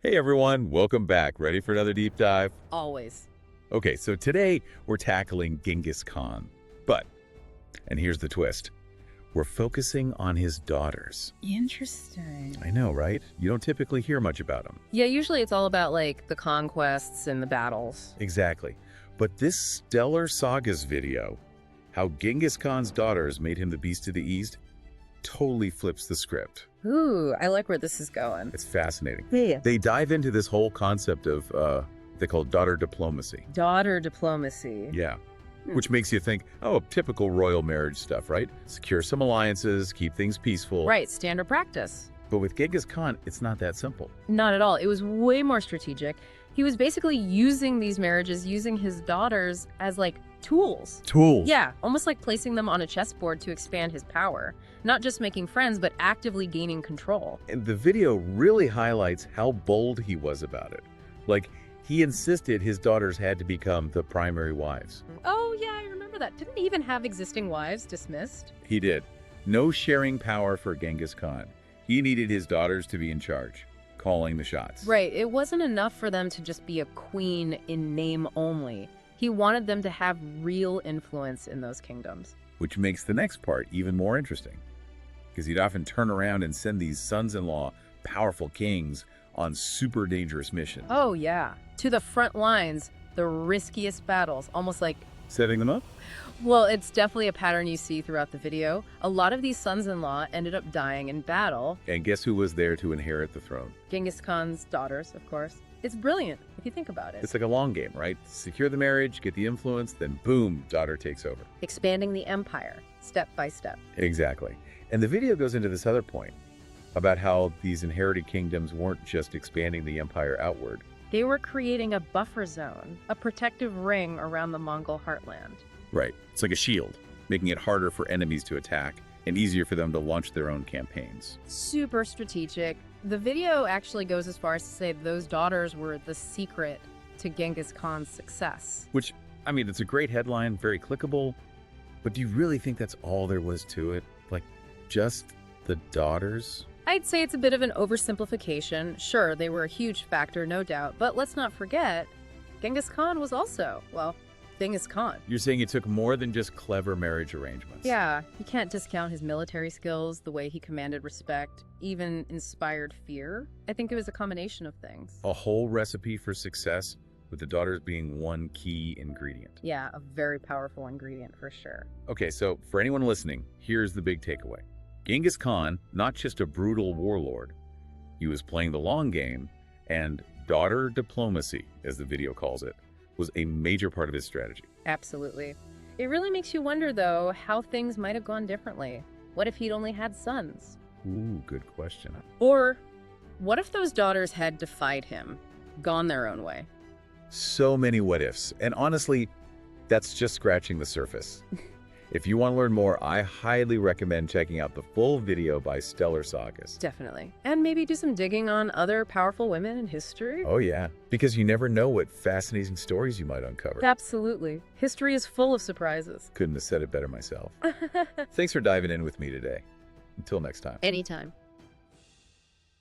Hey everyone, welcome back. Ready for another deep dive? Always. Okay, so today we're tackling Genghis Khan. And here's the twist, we're focusing on his daughters. Interesting. I know, right? You don't typically hear much about them. Yeah, usually it's all about like the conquests and the battles. Exactly. But this stellar sagas video, how Genghis Khan's daughters made him the beast of the East, totally flips the script. Ooh, I like where this is going. It's fascinating. Yeah. They dive into this whole concept of they call daughter diplomacy. Daughter diplomacy. Yeah. Which makes you think, oh, typical royal marriage stuff, right? Secure some alliances, keep things peaceful. Right, standard practice. But with Genghis Khan, it's not that simple. Not at all. It was way more strategic. He was basically using these marriages, using his daughters as like tools. Tools. Yeah, almost like placing them on a chessboard to expand his power. Not just making friends, but actively gaining control. And the video really highlights how bold he was about it. Like, he insisted his daughters had to become the primary wives. Oh, yeah, I remember that. Didn't he even have existing wives dismissed? He did. No sharing power for Genghis Khan. He needed his daughters to be in charge, calling the shots. Right. It wasn't enough for them to just be a queen in name only. He wanted them to have real influence in those kingdoms. Which makes the next part even more interesting, because he'd often turn around and send these sons-in-law, powerful kings, on super dangerous missions. Oh, yeah. To the front lines, the riskiest battles, almost like... Setting them up? Well, it's definitely a pattern you see throughout the video. A lot of these sons-in-law ended up dying in battle. And guess who was there to inherit the throne? Genghis Khan's daughters, of course. It's brilliant, if you think about it. It's like a long game, right? Secure the marriage, get the influence, then boom, daughter takes over. Expanding the empire, step by step. Exactly. And the video goes into this other point about how these inherited kingdoms weren't just expanding the empire outward. They were creating a buffer zone, a protective ring around the Mongol heartland. Right. It's like a shield, making it harder for enemies to attack and easier for them to launch their own campaigns. Super strategic. The video actually goes as far as to say those daughters were the secret to Genghis Khan's success. Which, I mean, it's a great headline, very clickable, but do you really think that's all there was to it? Like, just the daughters? I'd say it's a bit of an oversimplification. Sure, they were a huge factor, no doubt, but let's not forget, Genghis Khan was also, well, Genghis Khan. You're saying it took more than just clever marriage arrangements? Yeah, you can't discount his military skills, the way he commanded respect, even inspired fear. I think it was a combination of things. A whole recipe for success, with the daughters being one key ingredient. Yeah, a very powerful ingredient for sure. Okay, so for anyone listening, here's the big takeaway. Genghis Khan, not just a brutal warlord, he was playing the long game, and daughter diplomacy, as the video calls it, was a major part of his strategy. Absolutely. It really makes you wonder, though, how things might have gone differently. What if he'd only had sons? Ooh, good question. Or what if those daughters had defied him, gone their own way? So many what ifs, and honestly, that's just scratching the surface. If you want to learn more, I highly recommend checking out the full video by Stellar Sagas. Definitely. And maybe do some digging on other powerful women in history. Oh yeah, because you never know what fascinating stories you might uncover. Absolutely. History is full of surprises. Couldn't have said it better myself. Thanks for diving in with me today. Until next time. Anytime.